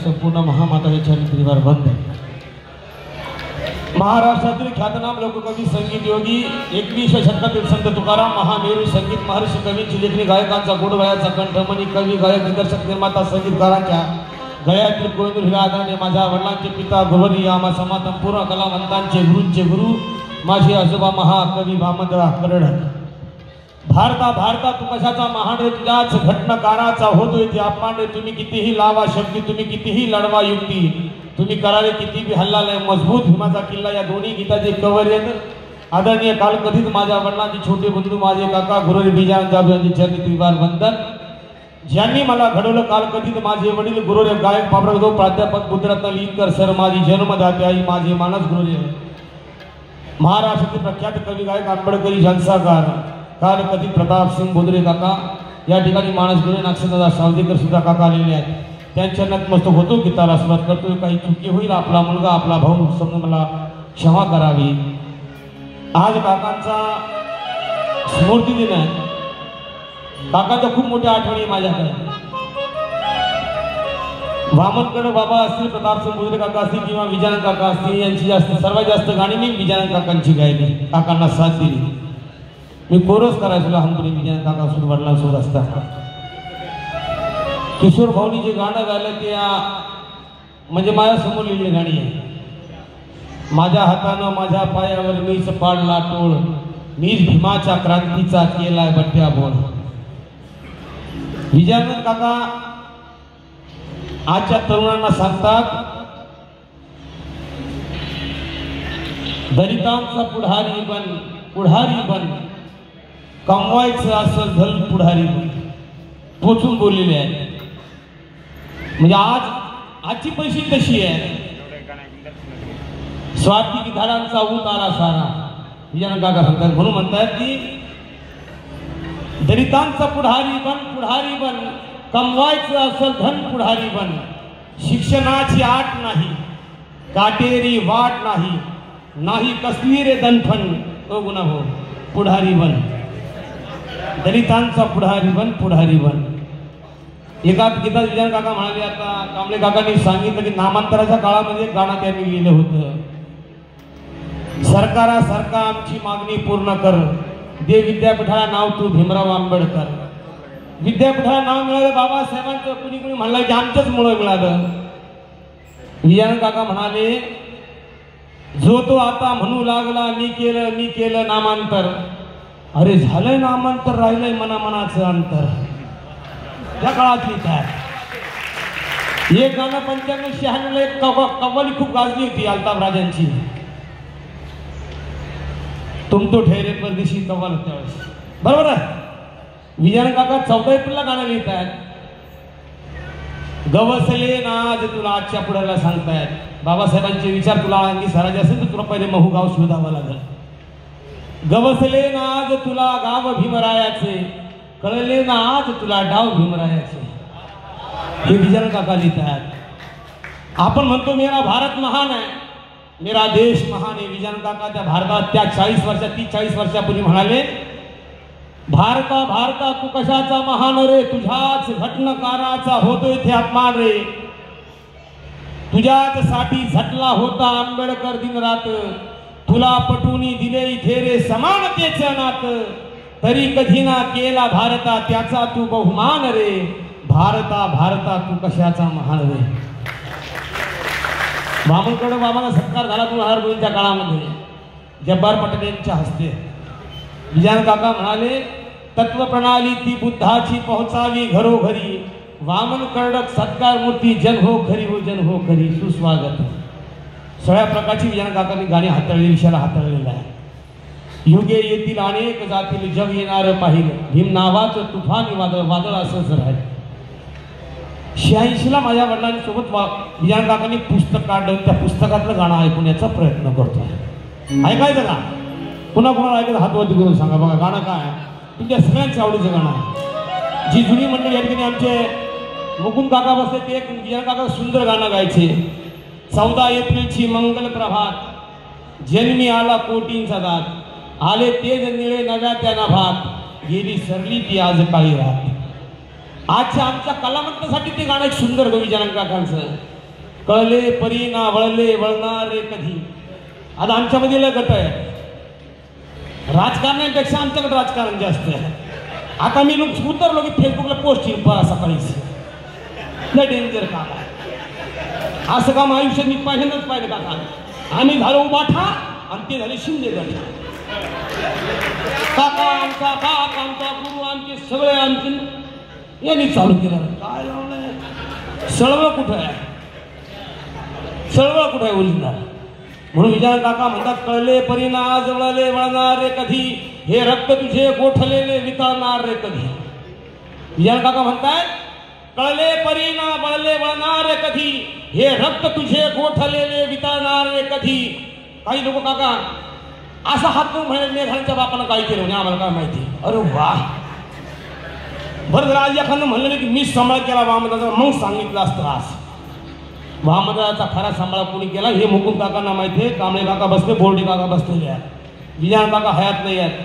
संपूर्ण महामाताच्या चरित्रीवर बंद. महाराष्ट्रातील ख्यातनाम लोककवी संगीत योगी 21व्या शतकातील संत तुकाराम महामेरू संगीत महर्षी कवींची लेखणी गायकांचा गोडगळ्याचा कंठमणी कवी गायक दिग्दर्शक निर्माता संगीतकारांच्या गळ्यातील कोयनूर हिरा आदरणे माझ्या वडिलांचे पिता गुरुवर्य आम्हा समाज पूर्ण कलावंतांचे गुरूंचे गुरु माझे आजोबा महाकवी वामनराव करडक. भारता तू कशाचा महान रे, तुझ्याच घटनाकाराचा होतोय ते अपमान रे. तुम्ही कितीही लावा शक्ती, तुम्ही कितीही लढवा युक्ती, तुम्ही कराले किती बी हल्लालय मजबूत भीमाचा किल्ला. या दोन्ही गीताचे कवर आहेत. आदरणीय कालकथित माझ्या वडिलांचे छोटे बंधू माझे काका गुरुवर्य बिजान जाधव यांचे चरित्रीवार वंदन. ज्यांनी मला घडवलं कालकथित माझे वडील गुरुवर्य गायक बाबराव प्राध्यापक बुद्धरत्न लिंकर सर, माझी जन्मदाते आई माझे मानस गुरुवर्य, महाराष्ट्रातील प्रख्यात कवी गायक आंबेडकरी जनसाकार कालकथित प्रताप सिंग बोदरे काका, या ठिकाणी मानस गुरुवर्य नागसेनदादा सावदेकर सुद्धा काका आलेले आहेत. त्यांच्या नतमस्तक होतो गीताला सुरुवात करतोय. काही चुकी होईल आपला मुलगा आपला भाऊ समजून मला क्षमा करावी. आज काकांचा स्मृती दिन आहे. काकाच्या खूप मोठ्या आठवणी माझ्याकडे. वामनगड बाबा असतील, प्रतापसिंग बोदरे काका असतील किंवा विजयानंद काका असतील, यांची सर्वात जास्त गाणी मी विजयानंद काकांची गायली. काकांना साथ दिली. मी कोरस करायचो लहानपणी विजयानंद काका सुद्धा वडिलांसोबत असतात. किशोर भाऊनी जे गाणं गायलं ते म्हणजे माझ्या समोर लिहिलेली गाणी आहे. माझ्या हातानं माझ्या पायावर मीच पाडला टोळ, मीच भीमाच्या क्रांतीचा केलाय बट्ट्या बोल. विजयानंद काका आजच्या तरुणांना सांगतात, दलितांचा पुढारी बन, कमवायचं असं धल पुढारी बन. पोचून बोललेले आहे. म्हणजे आजची परिस्थिती तशी आहे. स्वार्थी झाडांचा ऊत आला सारा, विजयानंद काका सांगतात. म्हणून म्हणतात की दलितांचा पुढारी बन, कमवायचं असल धन पुढारी बन. शिक्षणाची आट नाही, काटेरी वाट नाही कसली रे दनफन. तो गुन्हा हो, पुढारी बन, दलितांचा पुढारी बन. एका गीतात विजयानंद काका म्हणाले, आता कांबळे काकांनी सांगितलं की नामांतराच्या काळामध्ये गाणं त्यांनी लिहिलं होतं. सरकारासारखा आमची मागणी पूर्ण कर, दे विद्यापीठाला नाव तू भीमराव आंबेडकर. विद्यापीठाला नाव मिळालं बाबासाहेबांचं. कुणी म्हणलं की आमच्याच मुळे मिळालं. विजयानंद काका म्हणाले, जो तो आता म्हणू लागला मी केलं नामांतर. अरे झालंय नामांतर, राहिलंय मनाचं अंतर. त्या काळातली काय एक गाणं 95-96 एक कव्वाली खूप गाजली होती अल्ताफ राजांची. तुम तो ठहरे परदेशी कव्वाल त्यावेळेस, बरोबर आहे. विजयानंद काका 14 एप्रिलला गाणं लिहित आहेत. गवसले नाज तुला आजच्या पुढ्याला सांगतायत. बाबासाहेबांचे विचार तुला अंगी सारायचे असेल तर तुला पहिले महू गाव शोधावं लागेल. गवसले नाज तुला गाव भीमरायाचे, कळले ना आज तुला डाव भीमरायाचे. हे विजयानंद काका लिहित आहेत. आपण म्हणतो मेरा भारत महान आहे, मेरा देश महान आहे. विजयानंद काका त्या भारतात त्या 30-40 वर्षापूर्वी म्हणाले, भारता तू कशाचा महान रे, तुझ्याच घटनाकाराचा होतोय ते अपमान रे. तुझ्याच साठी झटला होता आंबेडकर दिन रात, तुला पटवून दिले इथे रे समानतेचं नात. तरी कधी ना केला भारता त्याचा तू बहुमान रे. भारता तू कशाचा महान रे. वामनगड बाबांना सत्कार झाला 2002च्या काळामध्ये जब्बार पटेल यांच्या हस्ते. विजयानंद काका म्हणाले, तत्वप्रणाली ती बुद्धाची पोहोचावी घरोघरी. वामन कर्डक सत्कार मूर्ती जन हो खरी सुस्वागत. सगळ्या प्रकारची विजयानंद काकांनी गाणी हाताळली, विषयाला हाताळलेला आहे. युगे येतील अनेक जातील जग येणार पाहिलं, भीम नावाचं तुफानी वादळ असंच राहील. 86ला माझ्या वडिलांनी सोबत विजयानंद काकांनी पुस्तक काढलं. त्या पुस्तकातलं गाणं ऐकण्याचा प्रयत्न करतोय. ऐकायचं का? पुन्हा ऐकायचं हातवरती करून सांगा. बघा गाणं काय तुमच्या सगळ्यांच्या आवडीचं गाणं आहे. जी जुनी मंडळी या ठिकाणी आमचे मुकुंद काका बसले ते एक विजयानंद काका सुंदर गाणं गायचे. 14 एप्रिलची मंगल प्रभात, जन्मी आला कोटींचा दात. आले तेज निळे नव्या त्या नभात, गेली सरली ती आज काळी रात. आजच्या आमच्या कलावंतासाठी ते गाणं एक सुंदर विजयानंद काकांचं. कळले परी ना वळले वळणार रे कधी. आता आमच्यामध्ये लय गट आहे, राजकारण्यापेक्षा आमच्याकडे राजकारण जास्त आहे. आता मी उतरलो की फेसबुकला पोस्ट येईल पहा सकाळीच, लय डेंजर काम आहे. असं काम आयुष्यात मी पहिल्यांदाच पाहिलं काका. आम्ही झालो उभाठा आणि ते झाले शिंदे गट. काका आमचा बाप आमचा गुरु आमचे सगळे आमचे यांनी चालू केलं. काय लावलंय सळवळ कुठं आहे, सळवळ कुठं आहे ओरिजिनल. म्हणून विजय काका म्हणतात कळले परीना जवळले वळणार रे कधी, हे रक्त तुझे गोठलेले वितळणार रे कधी. विजय काका म्हणतात कळले परीना वळले वळणार रे कधी, हे रक्त तुझे गोठलेले वितळणार रे कधी. काही लोक काका असा हात करून म्हणे मेघांच्या बापानं काय केलं म्हणजे आम्हाला काय माहिती. अरे वा, बरं जर आज एखादं म्हणलं नाही की मी सांभाळ केला वामदाचा, मग सांगितलं असतं आज वामदाचा खरा सांभाळ कोणी केला हे मुकुंद काकांना माहिती आहे. कांबळे काका बसले, बोर्डे काका बसलेले आहेत, विजय काका हयात नाही आहेत.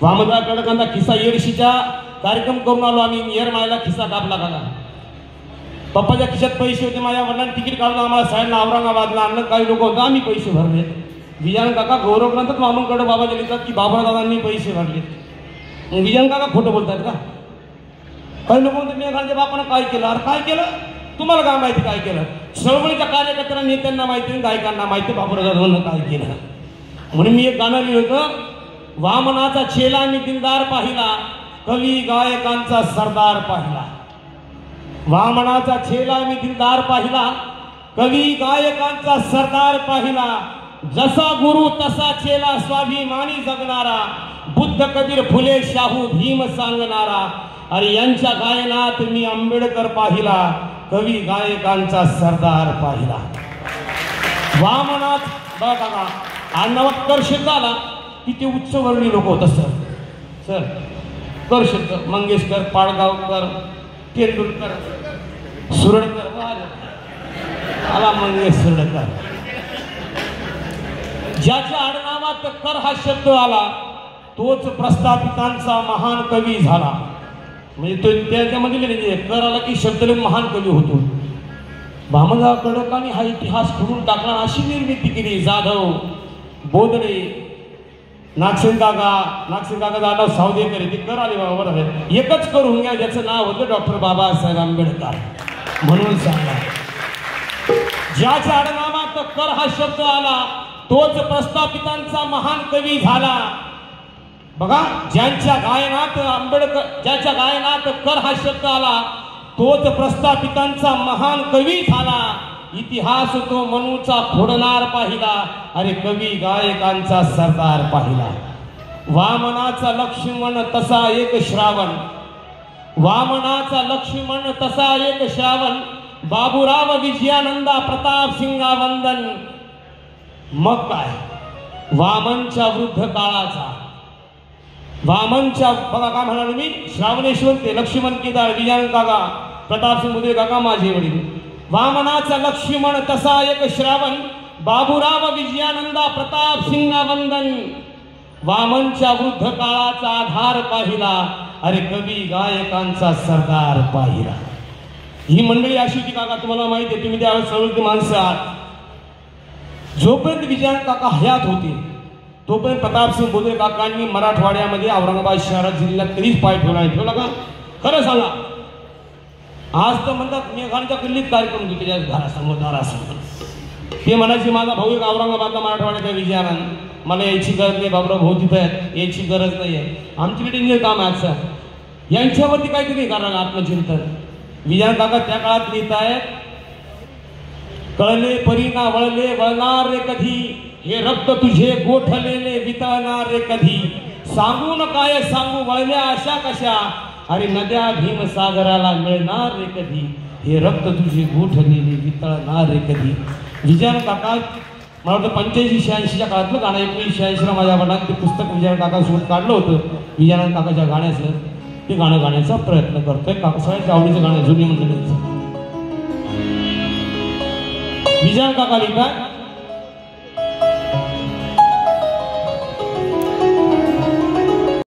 वामदा कडकांचा खिस्सा येडशीचा कार्यक्रम करून आलो आम्ही, येरमाळ्याला खिस्सा कापला काका. पप्पाच्या खिशात पैसे होते, माझ्या वडिलांनी तिकीट काढून आम्हाला साईडला औरंगाबादला आणलं. काही लोक होतं आम्ही पैसे भरले. विजय काका गौरव ग्रंथात मामूंकडे बाबाचे लिहितात की बाबादादांनी पैसे भरले. विजय काका खोटं बोलतात का? काही लोक म्हणतात मेघांच्या बापानं काय केलं. अरे काय केलं तुम्हाला काय माहिती काय केलं. चळवळीच्या कार्यकर्त्यांना नेत्यांना माहिती, गायकांना माहिती बाबादादांना काय केलं. म्हणून मी एक गाणं लिहिलं होतं, वामनाचा चेला मी दिलदार पाहिला, कवी गायकांचा सरदार पाहिला. वामनाचा चेला मी दिलदार पाहिला, कवी गायकांचा सरदार पाहिला. जसा गुरु तसा चेला स्वाभिमानी जगणारा, बुद्ध कबीर फुले शाहू भीम सांगणारा. अरे यांच्या गायनात मी आंबेडकर पाहिला, कवी गायकांचा सरदार पाहिला. वामनाथ बघा अन्नवत कर शब्द आला की ते उच्चवर्णीय लोक होतं. सर कर शब्द मंगेशकर, पाडगावकर, तेंडुलकर, सुरडकर आला मंगेश सुरडकर. ज्याच्या आडनावात कर हा शब्द आला तोच प्रस्थापितांचा महान कवी झाला. म्हणजे तो त्याच्यामध्ये कर आला की शब्द महान कवी होतो. भामराव कडकांनी हा इतिहास खोडून टाकला, अशी निर्मिती केली. जाधव, बोदडे, नागसेन काका जाधव, सावदेकर ते कर आले बरोबर आहे. एकच करून घ्या ज्याचं नाव होतं डॉक्टर बाबासाहेब आंबेडकर. म्हणून सांगा ज्याच्या आडनावात कर हा शब्द आला तोच प्रस्थापितांचा महान कवी झाला. बघा ज्यांच्या गायनात कर हा शब्द आला तोच प्रस्थापितांचा महान कवी झाला. इतिहास तो मनूचा फोडणार पाहिला, अरे कवी गायकांचा सरदार पाहिला. वामनाचा लक्ष्मण तसा एक श्रावण, वामनाचा लक्ष्मण तसा एक श्रावण, बाबूराव विजयानंदा प्रताप सिंगा वंदन. मग काय वामनच्या वृद्ध काळाचा, वामनच्या बघा काय म्हणालो मी, श्रावणेश्वर ते लक्ष्मण केदार, विजयानंद काका, प्रतापसिंग मुदे काका माझे वडील. वामनाचा लक्ष्मण तसा एक श्रावण, बाबूराव विजयानंदा प्रताप सिंगा वंदन. वामनच्या वृद्ध काळाचा आधार पाहिला, अरे कवी गायकांचा सरदार पाहिला. ही मंडळी अशी होती काका, तुम्हाला माहिती आहे, तुम्ही त्यावेळेस सवलती माणसं आहात. जोपर्यंत विजयानंद काका हयात होते तोपर्यंत प्रतापसिंग बोधे काकांनी मराठवाड्यामध्ये औरंगाबाद शहरात जिल्ह्यात कधीच पाय ठेवला का? खरं सांगा. आज तर म्हणतात मेघांच्या किल्लीत कार्यक्रम घेतले घरासमोर दारासमोर. ते म्हणायचे माझा भाऊ एक औरंगाबादला मराठवाड्याचा विजयानंद, मला यायची गरज नाही बाबराव भाऊ तिथं आहेत, यायची गरज नाही आहे. आमच्याकडे इंजिनियर काम आहे आजचं, यांच्यावरती काहीतरी कारण आत्मचिंतन. विजयानंद काका त्या काळात लिहित आहेत, कळले परीना वळले वळणार रे कधी, हे रक्त तुझे गोठलेले वितळणार रे कधी. सांगून काय सांगू वळल्या अशा कशा, अरे नद्या भीमसागराला मिळणार रे कधी, हे रक्त तुझे गोठलेले वितळणार रे कधी. विजयानंद काका मला वाटतं 85-86च्या काळातलं गाणं, 1986ला माझ्या वडिलांनी ते पुस्तक विजयानंद काकासोबत काढलं होतं. विजयानंद काकाच्या गाण्याचं ते गाणं गाण्याचा प्रयत्न करतोय. काकासाहेबांच्या आवडीचं गाणं जुनी मंडळीचं. विजयानंद काका लिहितात,